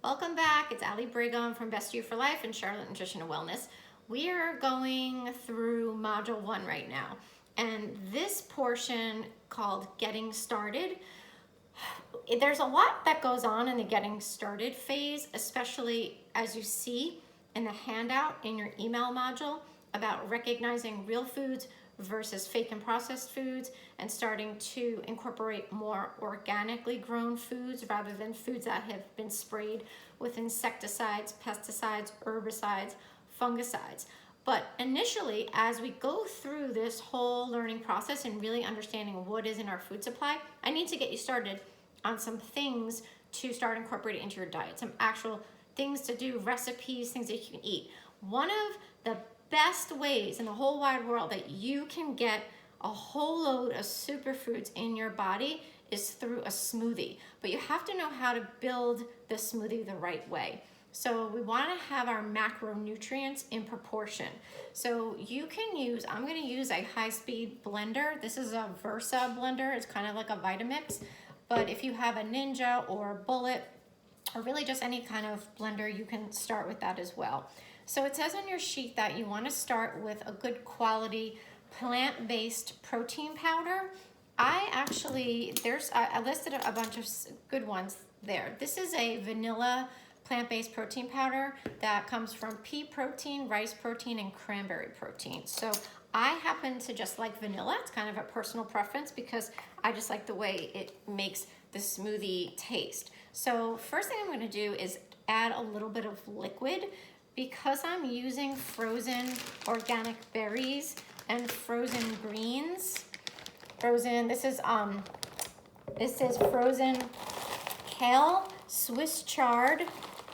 Welcome back. It's Allie Brigham from Best You for Life and Charlotte Nutrition and Wellness. We are going through Module 1 right now. And this portion called Getting Started, there's a lot that goes on in the Getting Started phase, especially as you see in the handout in your email module about recognizing real foods versus fake and processed foods and starting to incorporate more organically grown foods rather than foods that have been sprayed with insecticides, pesticides, herbicides, fungicides. But initially, as we go through this whole learning process and really understanding what is in our food supply, I need to get you started on some things to start incorporating into your diet, some actual things to do, recipes, things that you can eat. One of the best ways in the whole wide world that you can get a whole load of superfoods in your body is through a smoothie. But you have to know how to build the smoothie the right way. So we want to have our macronutrients in proportion. So you can use, I'm going to use a high-speed blender. This is a Versa blender. It's kind of like a Vitamix. But if you have a Ninja or a Bullet, or really just any kind of blender, you can start with that as well. So it says on your sheet that you want to start with a good quality plant-based protein powder. I listed a bunch of good ones there. This is a vanilla plant-based protein powder that comes from pea protein, rice protein, and cranberry protein. So I happen to just like vanilla. It's kind of a personal preference because I just like the way it makes the smoothie taste. So first thing I'm going to do is add a little bit of liquid. Because I'm using frozen organic berries and frozen greens. This is frozen kale, Swiss chard,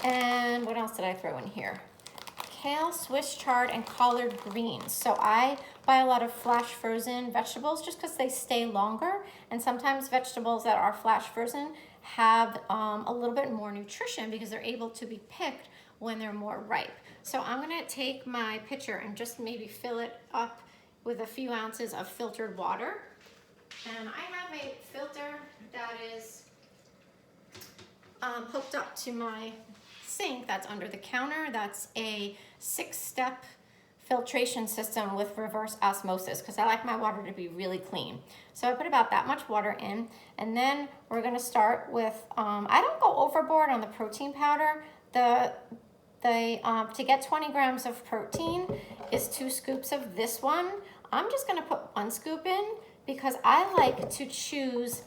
and what else did I throw in here? Kale, Swiss chard, and collard greens. So I buy a lot of flash frozen vegetables just because they stay longer, and sometimes vegetables that are flash frozen have a little bit more nutrition because they're able to be picked when they're more ripe. So I'm gonna take my pitcher and just maybe fill it up with a few ounces of filtered water. And I have a filter that is hooked up to my sink that's under the counter. That's a 6-step filtration system with reverse osmosis because I like my water to be really clean. So I put about that much water in, and then we're gonna start with, I don't go overboard on the protein powder. To get 20 grams of protein is 2 scoops of this one. I'm just gonna put 1 scoop in because I like to choose,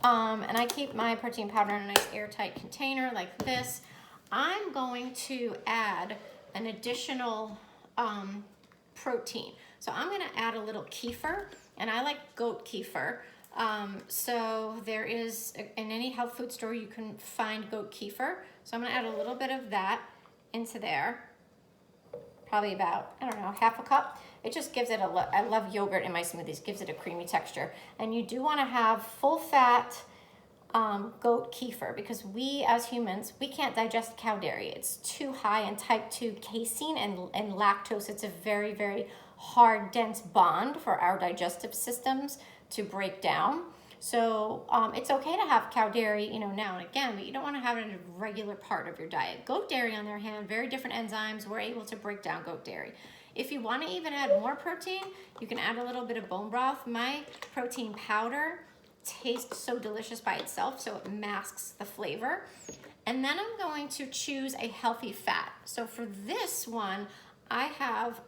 and I keep my protein powder in a nice airtight container like this. I'm going to add an additional protein. So I'm gonna add a little kefir, and I like goat kefir. So there is, in any health food store, you can find goat kefir. So I'm gonna add a little bit of that into there, probably about, I don't know, half a cup. It just gives it I love yogurt in my smoothies, gives it a creamy texture. And you do want to have full fat goat kefir because we as humans, we can't digest cow dairy. It's too high in type 2 casein and lactose. It's a very, very hard, dense bond for our digestive systems to break down. So it's okay to have cow dairy, now and again, but you don't want to have it in a regular part of your diet. Goat dairy, on the other hand, very different enzymes. We're able to break down goat dairy. If you want to even add more protein, you can add a little bit of bone broth. My protein powder tastes so delicious by itself, so it masks the flavor. And then I'm going to choose a healthy fat. So for this one, I have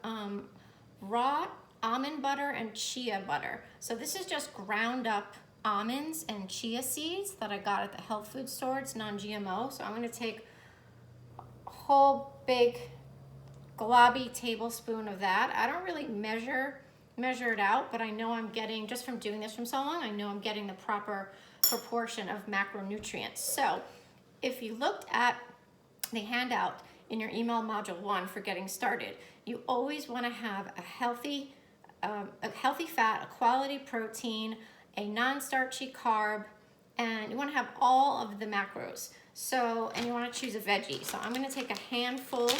raw almond butter and chia butter. So this is just ground up almonds and chia seeds that I got at the health food store. It's non-GMO. So I'm going to take a whole big globby tablespoon of that. I don't really measure it out, but I know I'm getting, just from doing this from so long, I know I'm getting the proper proportion of macronutrients. So if you looked at the handout in your email module 1 for getting started, you always want to have a healthy fat, a quality protein, a non-starchy carb, and you want to have all of the macros. So, and you want to choose a veggie. So I'm going to take a handful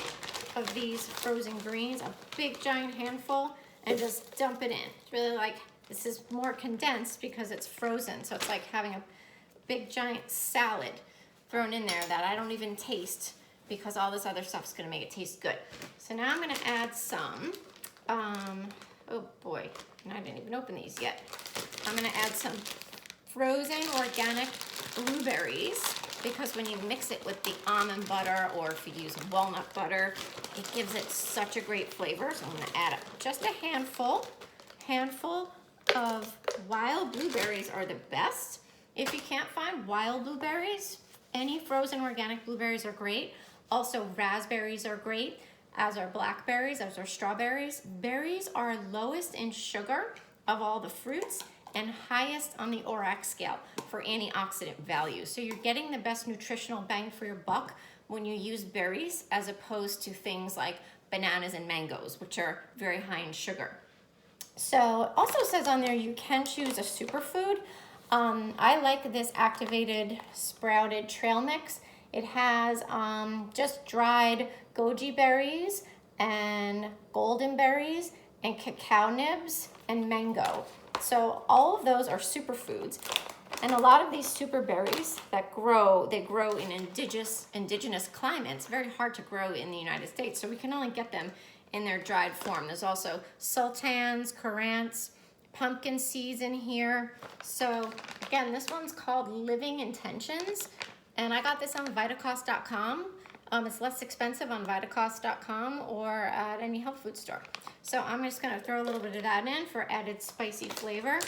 of these frozen greens, a big giant handful, and just dump it in. It's really like, this is more condensed because it's frozen. So it's like having a big giant salad. thrown in there that I don't even taste because all this other stuff's gonna make it taste good. So now I'm gonna add some, oh boy, and I didn't even open these yet. I'm gonna add some frozen organic blueberries because when you mix it with the almond butter or if you use walnut butter, it gives it such a great flavor. So I'm gonna add just a handful of wild blueberries are the best. If you can't find wild blueberries, any frozen organic blueberries are great. Also, raspberries are great, as are blackberries, as are strawberries. Berries are lowest in sugar of all the fruits and highest on the ORAC scale for antioxidant value. So you're getting the best nutritional bang for your buck when you use berries as opposed to things like bananas and mangoes, which are very high in sugar. So it also says on there you can choose a superfood. I like this activated sprouted trail mix. It has just dried goji berries and golden berries and cacao nibs and mango. So all of those are superfoods. And a lot of these super berries that grow, they grow in indigenous climates. Very hard to grow in the United States, so we can only get them in their dried form. There's also sultans, currants, pumpkin seeds in here. So again, this one's called Living Intentions, and I got this on Vitacost.com. It's less expensive on Vitacost.com or at any health food store. So I'm just gonna throw a little bit of that in for added spicy flavor.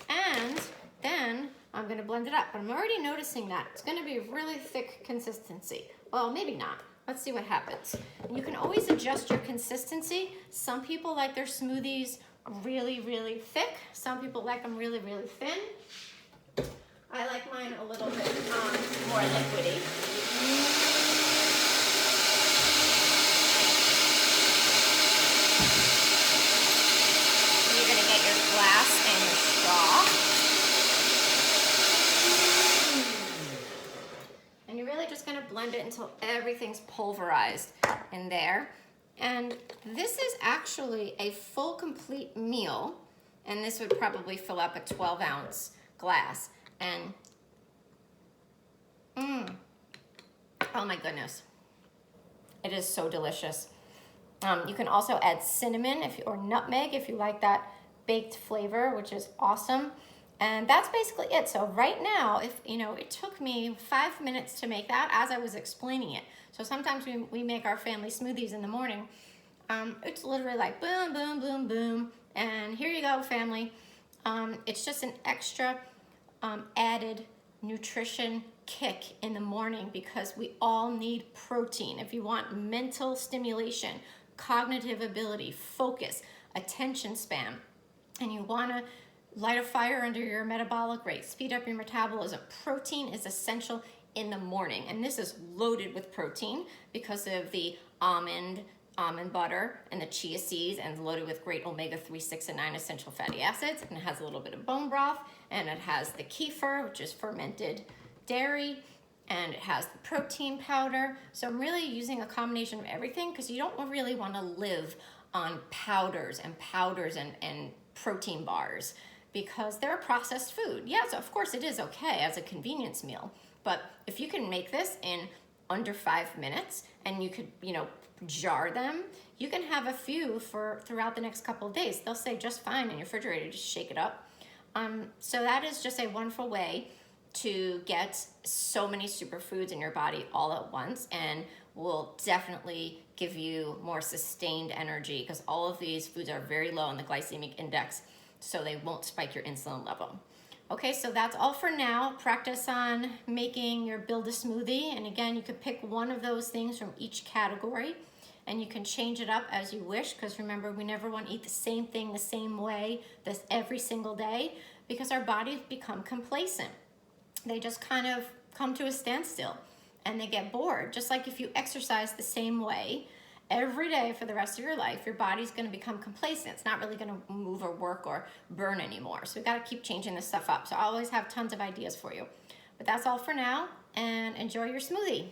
And then I'm gonna blend it up. But I'm already noticing that it's gonna be a really thick consistency. Well, maybe not. Let's see what happens. You can always adjust your consistency. Some people like their smoothies really, really thick. Some people like them really, really thin. I like mine a little bit more liquidy. You're gonna get your glass and your straw. And you're really just gonna blend it until everything's pulverized in there. And this is actually a full, complete meal. And this would probably fill up a 12-ounce glass. And, oh my goodness. It is so delicious. You can also add cinnamon or nutmeg if you like that baked flavor, which is awesome. And that's basically it. So right now, it took me 5 minutes to make that as I was explaining it. So sometimes we make our family smoothies in the morning. It's literally like boom, boom, boom, boom. And here you go, family. It's just an extra added nutrition kick in the morning because we all need protein. If you want mental stimulation, cognitive ability, focus, attention span, and you want to light a fire under your metabolic rate, speed up your metabolism, protein is essential in the morning. And this is loaded with protein because of the almond butter and the chia seeds, and loaded with great omega-3, 6, and 9 essential fatty acids. And it has a little bit of bone broth, and it has the kefir, which is fermented dairy, and it has the protein powder. So I'm really using a combination of everything because you don't really want to live on powders and protein bars because they're a processed food. Yes, of course it is okay as a convenience meal, but if you can make this in under 5 minutes and you could, jar them, you can have a few throughout the next couple of days. They'll stay just fine in your refrigerator. Just shake it up. So that is just a wonderful way to get so many superfoods in your body all at once, and will definitely give you more sustained energy because all of these foods are very low in the glycemic index, so they won't spike your insulin level. Okay, so that's all for now. Practice on making your build a smoothie. And again, you could pick one of those things from each category and you can change it up as you wish, because remember, we never want to eat the same thing the same way every single day because our bodies become complacent. They just kind of come to a standstill and they get bored. Just like if you exercise the same way every day for the rest of your life, your body's going to become complacent. It's not really going to move or work or burn anymore. So we got to keep changing this stuff up. So I always have tons of ideas for you. But that's all for now, and enjoy your smoothie.